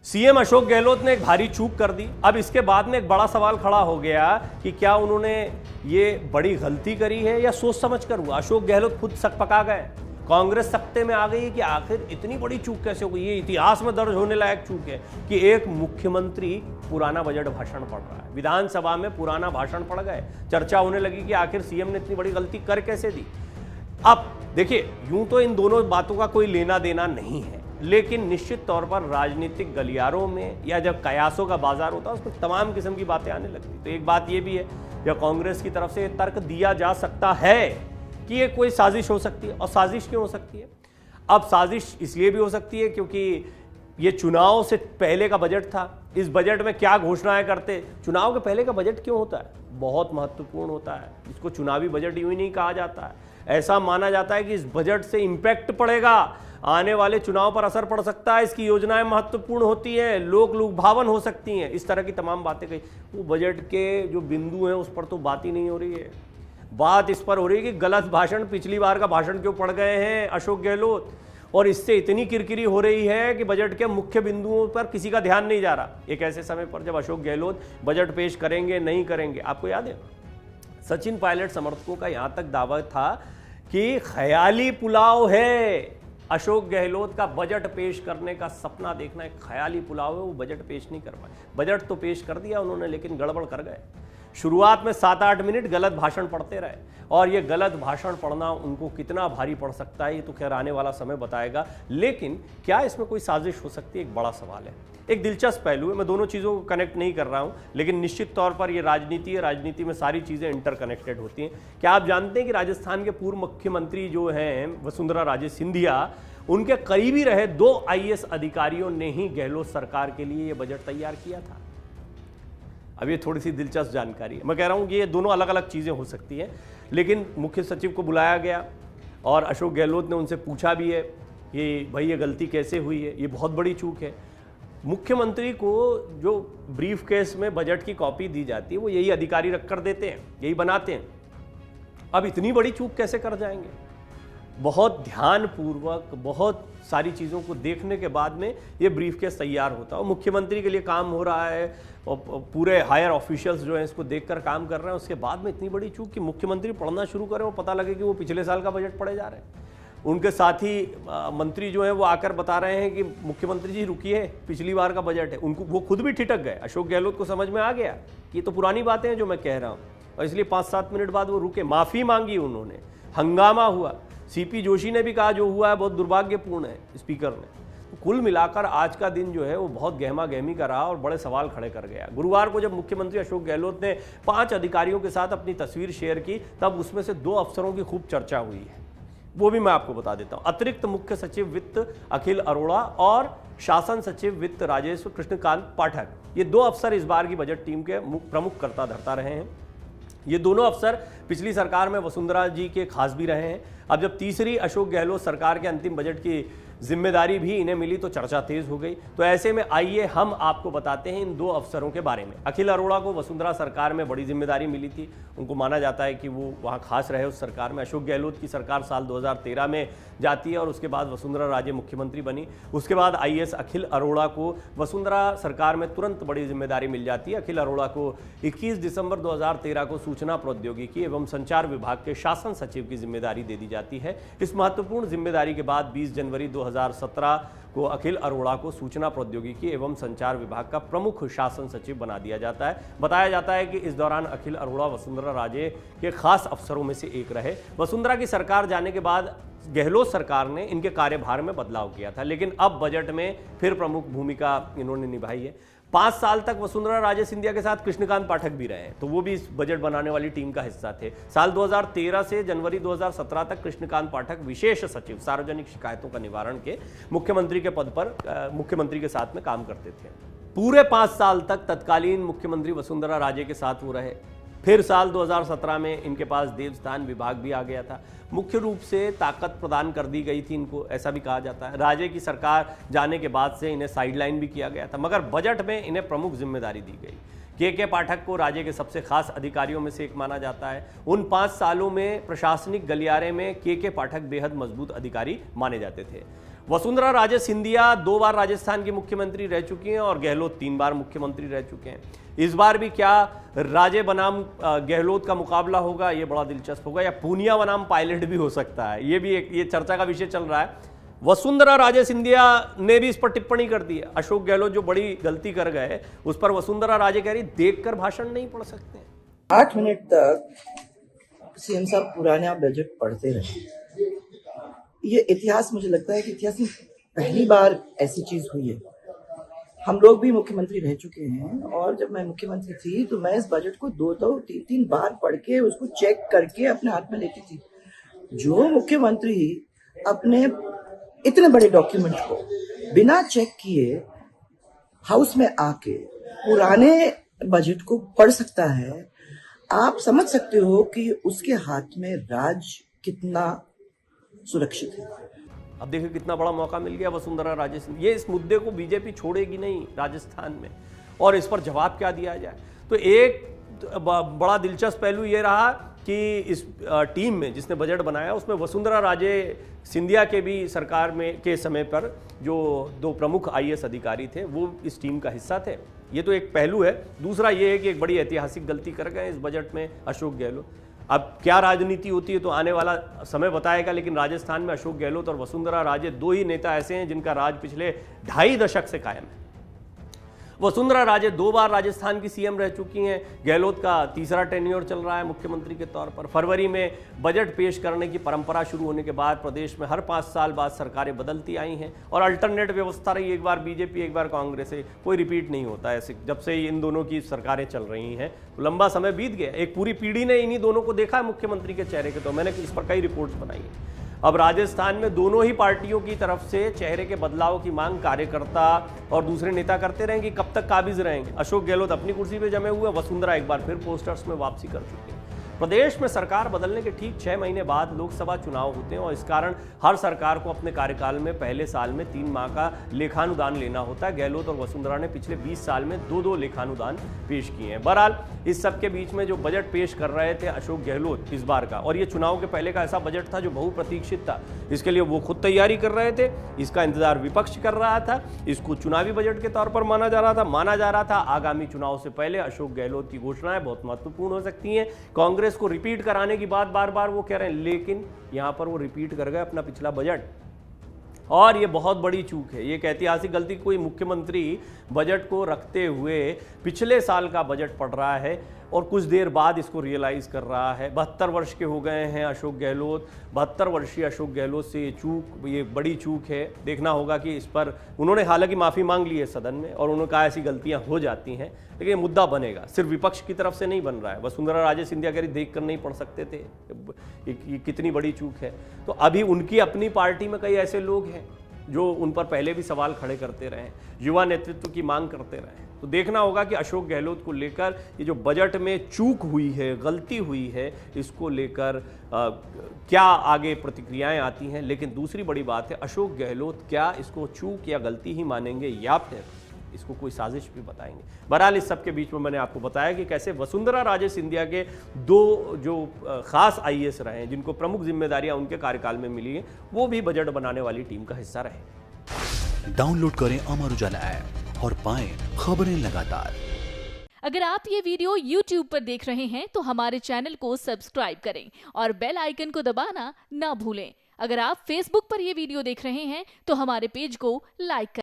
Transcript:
CM Ashok Gehlot ने एक भारी चूक कर दी। अब इसके बाद में एक बड़ा सवाल खड़ा हो गया कि क्या उन्होंने ये बड़ी गलती करी है या सोच समझ कर हुआ। अशोक गहलोत खुद सक पका गए, कांग्रेस सत्ते में आ गई कि आखिर इतनी बड़ी चूक कैसे हो गई। ये इतिहास में दर्ज होने लायक चूक है कि एक मुख्यमंत्री पुराना बजट भाषण पढ़ रहा है, विधानसभा में पुराना भाषण पढ़ गए। चर्चा होने लगी कि आखिर सीएम ने इतनी बड़ी गलती कर कैसे दी। अब देखिए, यूं तो इन दोनों बातों का कोई लेना देना नहीं है, लेकिन निश्चित तौर पर राजनीतिक गलियारों में या जब कयासों का बाजार होता है उसमें तमाम किस्म की बातें आने लगती। तो एक बात यह भी है, या कांग्रेस की तरफ से तर्क दिया जा सकता है कि ये कोई साजिश हो सकती है। और साजिश क्यों हो सकती है? अब साजिश इसलिए भी हो सकती है क्योंकि ये चुनाव से पहले का बजट था। इस बजट में क्या घोषणाएं करते, चुनाव के पहले का बजट क्यों होता है? बहुत महत्वपूर्ण होता है। इसको चुनावी बजट यूं ही नहीं कहा जाता है। ऐसा माना जाता है कि इस बजट से इंपैक्ट पड़ेगा, आने वाले चुनाव पर असर पड़ सकता है, इसकी योजनाएं महत्वपूर्ण होती हैं, लोक लुभावन हो सकती हैं, इस तरह की तमाम बातें कही। वो बजट के जो बिंदु हैं उस पर तो बात ही नहीं हो रही है। बात इस पर हो रही है कि गलत भाषण, पिछली बार का भाषण क्यों पढ़ गए हैं अशोक गहलोत, और इससे इतनी किरकिरी हो रही है कि बजट के मुख्य बिंदुओं पर किसी का ध्यान नहीं जा रहा। एक ऐसे समय पर जब अशोक गहलोत बजट पेश करेंगे नहीं करेंगे। आपको याद है सचिन पायलट समर्थकों का यहां तक दावा था कि ख्याली पुलाव है, अशोक गहलोत का बजट पेश करने का सपना देखना एक ख्याली पुलाव है, वो बजट पेश नहीं कर पाए। बजट तो पेश कर दिया उन्होंने, लेकिन गड़बड़ कर गए। शुरुआत में 7-8 मिनट गलत भाषण पढ़ते रहे, और ये गलत भाषण पढ़ना उनको कितना भारी पड़ सकता है ये तो खैर आने वाला समय बताएगा। लेकिन क्या इसमें कोई साजिश हो सकती है, एक बड़ा सवाल है। एक दिलचस्प पहलू है, मैं दोनों चीज़ों को कनेक्ट नहीं कर रहा हूं, लेकिन निश्चित तौर पर ये राजनीति है, राजनीति में सारी चीज़ें इंटरकनेक्टेड होती हैं। क्या आप जानते हैं कि राजस्थान के पूर्व मुख्यमंत्री जो हैं वसुंधरा राजे सिंधिया, उनके करीबी रहे 2 आईएएस अधिकारियों ने ही गहलोत सरकार के लिए ये बजट तैयार किया था। अब ये थोड़ी सी दिलचस्प जानकारी है। मैं कह रहा हूँ कि ये दोनों अलग अलग चीज़ें हो सकती हैं, लेकिन मुख्य सचिव को बुलाया गया और अशोक गहलोत ने उनसे पूछा भी है कि भाई ये गलती कैसे हुई है, ये बहुत बड़ी चूक है। मुख्यमंत्री को जो ब्रीफ केस में बजट की कॉपी दी जाती है वो यही अधिकारी रख कर देते हैं, यही बनाते हैं। अब इतनी बड़ी चूक कैसे कर जाएंगे? बहुत ध्यानपूर्वक, बहुत सारी चीज़ों को देखने के बाद में ये ब्रीफ केस तैयार होता है और मुख्यमंत्री के लिए काम हो रहा है, और पूरे हायर ऑफिशियल्स जो हैं इसको देखकर काम कर रहे हैं। उसके बाद में इतनी बड़ी चूक कि मुख्यमंत्री पढ़ना शुरू करें और पता लगे कि वो पिछले साल का बजट पढ़े जा रहे हैं। उनके साथी मंत्री जो हैं वो आकर बता रहे हैं कि मुख्यमंत्री जी रुकिए, पिछली बार का बजट है। उनको वो खुद भी ठिठक गए। अशोक गहलोत को समझ में आ गया कि ये तो पुरानी बातें हैं जो मैं कह रहा हूँ, और इसलिए 5-7 मिनट बाद वो रुके, माफ़ी मांगी उन्होंने, हंगामा हुआ। सीपी जोशी ने भी कहा जो हुआ है बहुत दुर्भाग्यपूर्ण है, स्पीकर ने। तो कुल मिलाकर आज का दिन जो है वो बहुत गहमा गहमी का रहा और बड़े सवाल खड़े कर गया। गुरुवार को जब मुख्यमंत्री अशोक गहलोत ने 5 अधिकारियों के साथ अपनी तस्वीर शेयर की, तब उसमें से 2 अफसरों की खूब चर्चा हुई है, वो भी मैं आपको बता देता हूं। अतिरिक्त मुख्य सचिव वित्त अखिल अरोड़ा और शासन सचिव वित्त राजेश कृष्णकांत पाठक, ये 2 अफसर इस बार की बजट टीम के प्रमुख कर्ता धर्ता रहे हैं। ये दोनों अफसर पिछली सरकार में वसुंधरा जी के खास भी रहे हैं। अब जब तीसरी अशोक गहलोत सरकार के अंतिम बजट की जिम्मेदारी भी इन्हें मिली तो चर्चा तेज हो गई। तो ऐसे में आइए हम आपको बताते हैं इन 2 अफसरों के बारे में। अखिल अरोड़ा को वसुंधरा सरकार में बड़ी जिम्मेदारी मिली थी, उनको माना जाता है कि वो वहाँ खास रहे उस सरकार में। अशोक गहलोत की सरकार साल 2013 में जाती है और उसके बाद वसुंधरा राजे मुख्यमंत्री बनी। उसके बाद आईएएस अखिल अरोड़ा को वसुंधरा सरकार में तुरंत बड़ी जिम्मेदारी मिल जाती है। अखिल अरोड़ा को 21 दिसंबर 2013 को सूचना प्रौद्योगिकी एवं संचार विभाग के शासन सचिव की जिम्मेदारी दे दी जाती है। इस महत्वपूर्ण जिम्मेदारी के बाद 20 जनवरी 2017 को अखिल अरोड़ा को सूचना प्रौद्योगिकी एवं संचार विभाग का प्रमुख शासन सचिव बना दिया जाता है। बताया जाता है कि इस दौरान अखिल अरोड़ा वसुंधरा राजे के खास अफसरों में से एक रहे। वसुंधरा की सरकार जाने के बाद गहलोत सरकार ने इनके कार्यभार में बदलाव किया था, लेकिन अब बजट में फिर प्रमुख भूमिका इन्होंने निभाई है। 5 साल तक वसुंधरा राजे सिंधिया के साथ कृष्णकांत पाठक भी रहे हैं, तो वो भी इस बजट बनाने वाली टीम का हिस्सा थे। साल 2013 से जनवरी 2017 तक कृष्णकांत पाठक विशेष सचिव सार्वजनिक शिकायतों का निवारण के मुख्यमंत्री के पद पर मुख्यमंत्री के साथ में काम करते थे। पूरे 5 साल तक तत्कालीन मुख्यमंत्री वसुंधरा राजे के साथ वो रहे। फिर साल 2017 में इनके पास देवस्थान विभाग भी आ गया था। मुख्य रूप से ताकत प्रदान कर दी गई थी इनको, ऐसा भी कहा जाता है। राजे की सरकार जाने के बाद से इन्हें साइडलाइन भी किया गया था, मगर बजट में इन्हें प्रमुख जिम्मेदारी दी गई। के पाठक को राजे के सबसे खास अधिकारियों में से एक माना जाता है। उन 5 सालों में प्रशासनिक गलियारे में के पाठक बेहद मजबूत अधिकारी माने जाते थे। वसुंधरा राजे सिंधिया 2 बार राजस्थान की मुख्यमंत्री रह चुकी हैं और गहलोत 3 बार मुख्यमंत्री रह चुके हैं। इस बार भी क्या राजे बनाम गहलोत का मुकाबला होगा, ये बड़ा दिलचस्प होगा, या पूनिया बनाम पायलट भी हो सकता है। ये भी ये चर्चा का विषय चल रहा है। वसुंधरा राजे सिंधिया ने भी इस पर टिप्पणी कर दी है। अशोक गहलोत जो बड़ी गलती कर गए उस पर वसुंधरा राजे कह रही देखकर भाषण नहीं पढ़ सकते। 8 मिनट तक सीएम साहब पुराना बजट पढ़ते रहे। ये इतिहास, मुझे लगता है कि इतिहास में पहली बार ऐसी चीज हुई है। हम लोग भी मुख्यमंत्री रह चुके हैं और जब मैं मुख्यमंत्री थी तो मैं इस बजट को 2-3 बार पढ़ के उसको चेक करके अपने हाथ में लेती थी। जो मुख्यमंत्री अपने इतने बड़े डॉक्यूमेंट को बिना चेक किए हाउस में आके पुराने बजट को पढ़ सकता है, आप समझ सकते हो कि उसके हाथ में राज कितना सुरक्षित है। अब देखिए कितना बड़ा मौका मिल गया वसुंधरा राजे सिंधिया। ये इस मुद्दे को बीजेपी छोड़ेगी नहीं राजस्थान में, और इस पर जवाब क्या दिया जाए। तो एक बड़ा दिलचस्प पहलू ये रहा कि इस टीम में जिसने बजट बनाया उसमें वसुंधरा राजे सिंधिया के भी सरकार में के समय पर जो 2 प्रमुख आईएएस अधिकारी थे वो इस टीम का हिस्सा थे। ये तो एक पहलू है। दूसरा ये है कि एक बड़ी ऐतिहासिक गलती कर गए इस बजट में अशोक गहलोत। अब क्या राजनीति होती है तो आने वाला समय बताएगा, लेकिन राजस्थान में अशोक गहलोत और वसुंधरा राजे 2 ही नेता ऐसे हैं जिनका राज पिछले 2.5 दशक से कायम है। वसुंधरा राजे 2 बार राजस्थान की सीएम रह चुकी हैं। गहलोत का 3रा टेन्योर चल रहा है मुख्यमंत्री के तौर पर। फरवरी में बजट पेश करने की परंपरा शुरू होने के बाद प्रदेश में हर 5 साल बाद सरकारें बदलती आई हैं और अल्टरनेट व्यवस्था रही, एक बार बीजेपी एक बार कांग्रेस है, कोई रिपीट नहीं होता है। जब से इन दोनों की सरकारें चल रही हैं तो लंबा समय बीत गया। एक पूरी पीढ़ी ने इन्हीं दोनों को देखा है मुख्यमंत्री के चेहरे के। तो मैंने इस पर कई रिपोर्ट्स बनाई है। अब राजस्थान में दोनों ही पार्टियों की तरफ से चेहरे के बदलाव की मांग कार्यकर्ता और दूसरे नेता करते रहेंगे। कब तक काबिज रहेंगे। अशोक गहलोत अपनी कुर्सी पे जमे हुए, वसुंधरा एक बार फिर पोस्टर्स में वापसी कर चुकी है। प्रदेश में सरकार बदलने के ठीक 6 महीने बाद लोकसभा चुनाव होते हैं और इस कारण हर सरकार को अपने कार्यकाल में पहले साल में 3 माह का लेखानुदान लेना होता है। गहलोत और वसुंधरा ने पिछले 20 साल में 2-2 लेखानुदान पेश किए हैं। बहरहाल इस सब के बीच में जो बजट पेश कर रहे थे अशोक गहलोत इस बार का, और ये चुनाव के पहले का ऐसा बजट था जो बहुप्रतीक्षित था। इसके लिए वो खुद तैयारी कर रहे थे, इसका इंतजार विपक्ष कर रहा था, इसको चुनावी बजट के तौर पर माना जा रहा था। आगामी चुनाव से पहले अशोक गहलोत की घोषणाएं बहुत महत्वपूर्ण हो सकती हैं। कांग्रेस को रिपीट कराने की बात बार बार वो कह रहे हैं, लेकिन यहां पर वो रिपीट कर गए अपना पिछला बजट, और ये बहुत बड़ी चूक है। ये एक ऐतिहासिक गलती। कोई मुख्यमंत्री बजट को रखते हुए पिछले साल का बजट पढ़ रहा है और कुछ देर बाद इसको रियलाइज कर रहा है। 72 वर्ष के हो गए हैं अशोक गहलोत। 72 वर्षीय अशोक गहलोत से ये बड़ी चूक है। देखना होगा कि इस पर उन्होंने हालांकि माफ़ी मांग ली है सदन में और उन्होंने कहा ऐसी गलतियां हो जाती हैं, लेकिन ये मुद्दा बनेगा। सिर्फ विपक्ष की तरफ से नहीं बन रहा है। वसुंधरा राजे सिंधिया कह रही देख कर नहीं पढ़ सकते थे, ये कितनी बड़ी चूक है। तो अभी उनकी अपनी पार्टी में कई ऐसे लोग हैं जो उन पर पहले भी सवाल खड़े करते रहे, युवा नेतृत्व की मांग करते रहे। तो देखना होगा कि अशोक गहलोत को लेकर ये जो बजट में चूक हुई है, गलती हुई है, इसको लेकर क्या आगे प्रतिक्रियाएं आती हैं। लेकिन दूसरी बड़ी बात है, अशोक गहलोत क्या इसको चूक या गलती ही मानेंगे या फिर इसको कोई साजिश भी बताएंगे। बहरहाल इस सब के बीच में मैंने आपको बताया कि कैसे वसुंधरा राजे सिंधिया के 2 जो खास आईएएस रहे हैं, जिनको प्रमुख जिम्मेदारियां उनके कार्यकाल में मिली हैं, वो भी बजट बनाने वाली टीम का हिस्सा रहे। डाउनलोड करें अमर उजाला ऐप और पाएं खबरें लगातार। अगर आप ये वीडियो YouTube पर देख रहे हैं तो हमारे चैनल को सब्सक्राइब करें और बेल आइकन को दबाना ना भूलें। अगर आप Facebook पर ये वीडियो देख रहे हैं तो हमारे पेज को लाइक करें।